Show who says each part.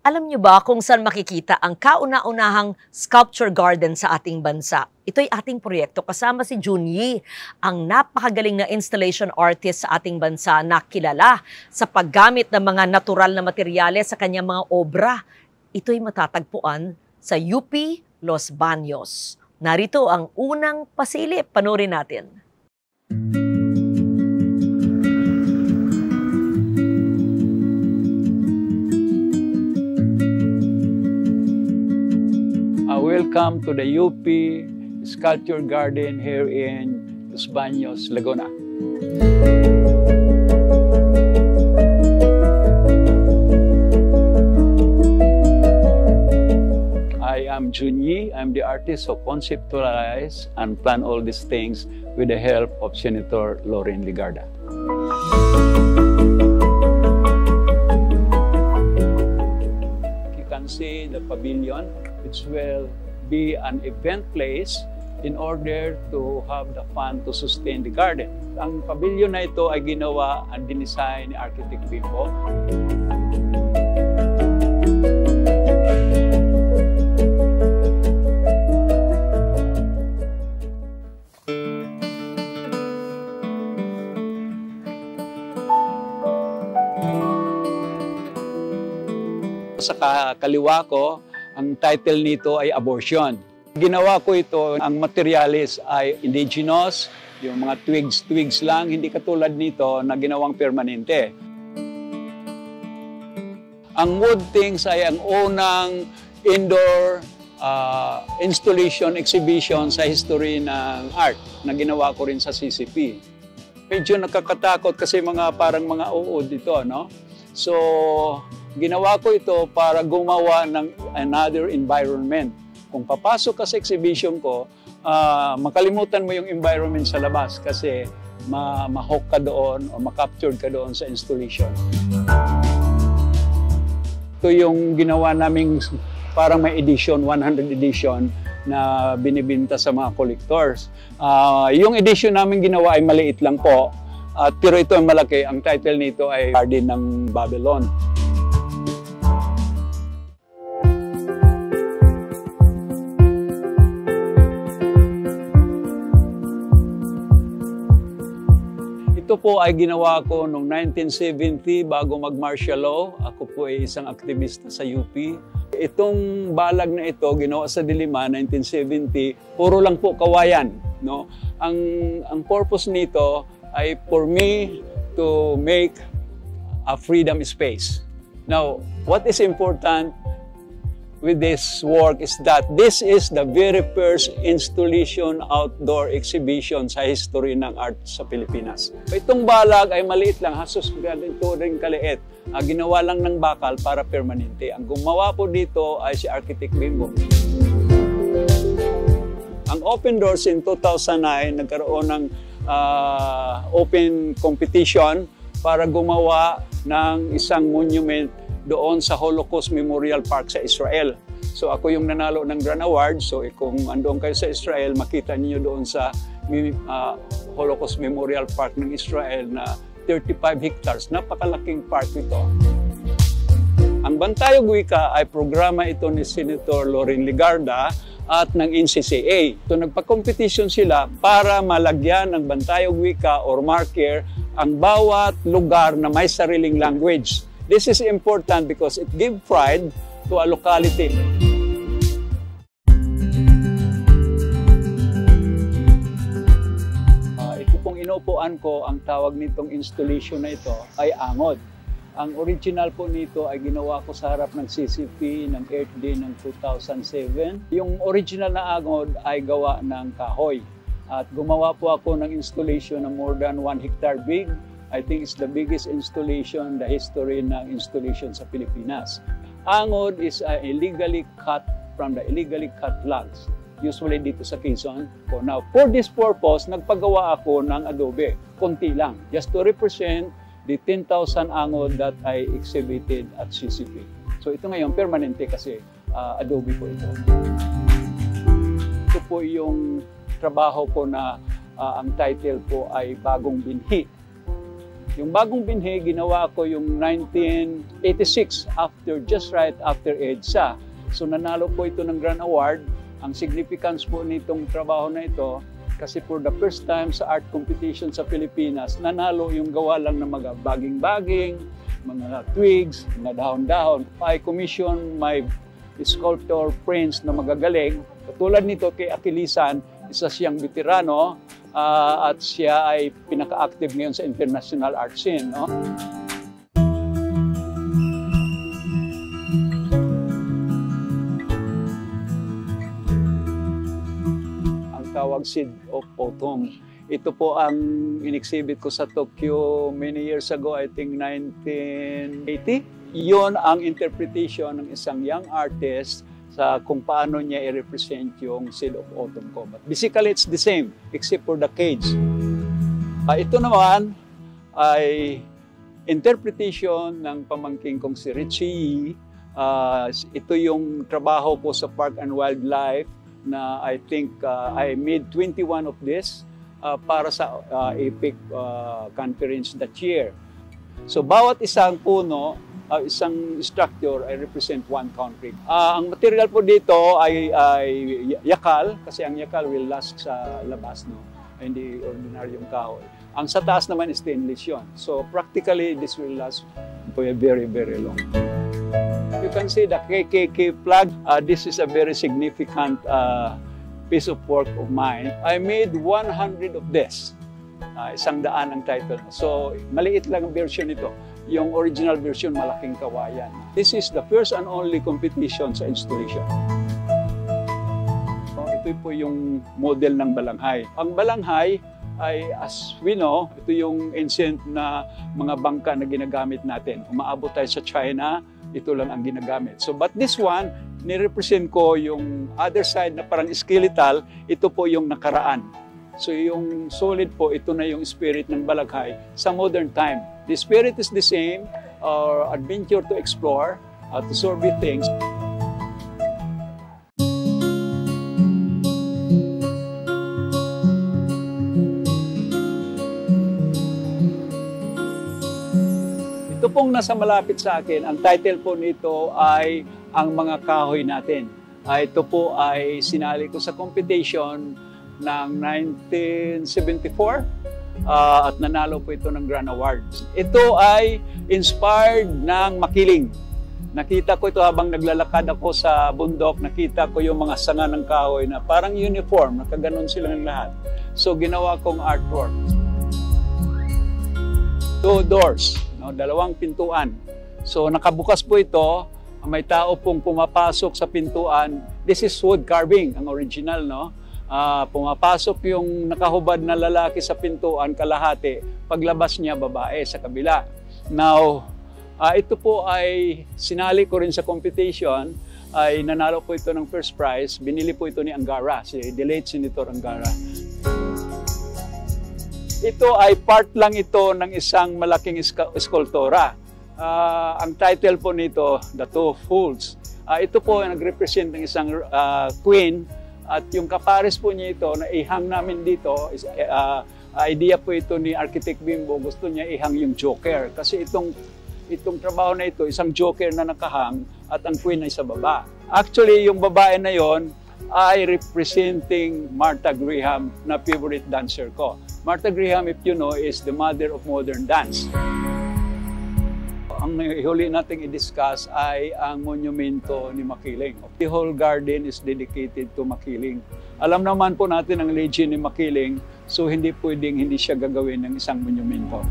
Speaker 1: Alam niyo ba kung saan makikita ang kauna-unahang sculpture garden sa ating bansa? Ito'y ating proyekto kasama si Junyi, ang napakagaling na installation artist sa ating bansa na kilala sa paggamit ng mga natural na materyales sa kanyang mga obra. Ito'y matatagpuan sa UP Los Baños. Narito ang unang pasilip. Panoorin natin.
Speaker 2: Welcome to the UP Sculpture Garden here in Los Baños, Laguna. I am Junyi. I'm the artist who conceptualize and plan all these things with the help of Senator Loren Legarda. You can see the pavilion, which will be an event place in order to have the fun to sustain the garden. Ang pavilion na ito ay ginawa at dinesign ni Architect Bimbo. Sa kaliwa ko, ang title nito ay Abortion. Ginawa ko ito, ang materialis ay indigenous, yung mga twigs lang, hindi katulad nito na ginawang permanente. Ang wood things ay ang unang indoor installation exhibition sa history ng art na ginawa ko rin sa CCP. Medyo nakakatakot kasi parang mga uod ito, no? So, ginawa ko ito para gumawa ng another environment. Kung papasok ka sa exhibition ko, makalimutan mo yung environment sa labas kasi ma-hook ka doon o ma-capture ka doon sa installation. Ito yung ginawa naming parang may edition, 100 edition na binibinta sa mga collectors. Yung edition namin ginawa ay maliit lang po, pero ito ay malaki. Ang title nito ay Garden ng Babylon. Ito po ay ginawa ko noong 1970 bago mag-martial law. Ako po ay isang aktivista sa UP. Itong balag na ito, ginawa sa Diliman, 1970, puro lang po kawayan. No? Ang purpose nito ay for me to make a freedom space. Now, what is important with this work is that this is the very first installation outdoor exhibition sa history ng art sa Pilipinas. Itong balag ay maliit lang, hasos ganito rin kaliit. Ginawa lang ng bakal para permanente. Ang gumawa po dito ay si Architect Bimbo. Ang Open Doors in 2009, nagkaroon ng open competition para gumawa ng isang monument doon sa Holocaust Memorial Park sa Israel. So ako yung nanalo ng Grand Award. So kung andoon kayo sa Israel, makita niyo doon sa Holocaust Memorial Park ng Israel na 35 hectares. Napakalaking park ito. Ang Bantayog Wika ay programa ito ni Senator Loren Legarda at ng NCCA. So nagpa-competition sila para malagyan ng Bantayog Wika or marker ang bawat lugar na may sariling language. This is important because it gives pride to a locality. Ito pong inuupuan ko, ang tawag nitong installation na ito ay angod. Ang original po nito ay ginawa ko sa harap ng CCP ng Earth Day ng 2007. Yung original na angod ay gawa ng kahoy. At gumawa po ako ng installation na more than 1 hectare big. I think it's the biggest installation in the history ng installation sa Pilipinas. Angod is illegally cut from the illegally cut logs, usually dito sa Quezon. Now, for this purpose, nagpagawa ako ng adobe, konti lang, just to represent the 10,000 angod that I exhibited at CCP. So ito ngayon, permanente kasi adobe po ito. Ito po yung trabaho ko na ang title po ay Bagong Binhi. Yung bagong binhi, ginawa ko yung 1986, just right after EDSA. So nanalo po ito ng Grand Award. Ang significance po nitong trabaho na ito, kasi for the first time sa art competition sa Pilipinas, nanalo yung gawa lang ng mga baging-baging, mga twigs, mga dahon-dahon. I commission my sculptor friends na magagaling. Katulad nito kay Achillesan, isa siyang veterano at siya ay pinaka-active ngayon sa international art scene. No? Tawag Seed of Autumn. Ito po ang in-exhibit ko sa Tokyo many years ago, I think 1980. Iyon ang interpretation ng isang young artist sa kung paano niya i-represent yung Seed of Autumn ko. But basically, it's the same except for the cage. Ito naman ay interpretation ng pamangking kong si Richie. Ito yung trabaho ko sa Park and Wildlife na I think I made 21 of this para sa APIC conference that year. So bawat isang puno, isang structure ay represent one country. Ang material po dito ay yakal, kasi ang yakal will last sa labas, no? Hindi ordinaryong kahoy. Ang sa taas naman is stainless yun. So practically this will last for a very, very long time. You can see the KKK flag. This is a very significant piece of work of mine. I made 100 of this. 100 ang title. So, maliit lang ang version nito. Yung original version, malaking kawayan. This is the first and only competition sa installation. Ito po yung model ng balanghay. Ang balanghay ay, as we know, ito yung ancient na mga bangka na ginagamit natin. Umaabot tayo sa China, ito lang ang ginagamit. So, but this one, nirepresent ko yung other side na parang skeletal, ito po yung nakaraan. So, yung solid po, ito na yung spirit ng balaghay sa modern time. The spirit is the same, adventure to explore, to survey things. Ito pong nasa malapit sa akin, ang title po nito ay Ang Mga Kahoy Natin. Ito po ay sinali ko sa competition ng 1974 at nanalo po ito ng Grand Awards. Ito ay inspired ng makiling. Nakita ko ito habang naglalakad ako sa bundok, nakita ko yung mga sanga ng kahoy na parang uniform, nakaganon silang lahat. So ginawa kong artwork. 2 doors. Dalawang pintuan. So nakabukas po ito, may tao pong pumapasok sa pintuan. This is wood carving, ang original, no? Pumapasok yung nakahubad na lalaki sa pintuan, kalahati. Paglabas niya, babae sa kabila. Now, ito po ay sinali ko rin sa competition, ay nanalo po ito ng first prize. Binili po ito ni Angara, si the late Senator Angara. Ito ay part lang ito ng isang malaking eskultura. Ang title po nito, The Two Fools. Ito po ay nag-represent ng isang queen at yung kapares po niya ito na ihang namin dito, idea po ito ni Architect Bimbo, gusto niya ihang yung joker. Kasi itong trabaho na ito, isang joker na nakahang at ang queen ay sa baba. Actually, yung babae na yon ay representing Martha Graham na favorite dancer ko. Martha Graham, if you know, is the mother of modern dance. Ang huli nating i-discuss ay ang monumento ni Makiling. The whole garden is dedicated to Makiling. Alam naman po natin ang legend ni Makiling, so hindi pwedeng hindi siya gagawin ng isang monumento.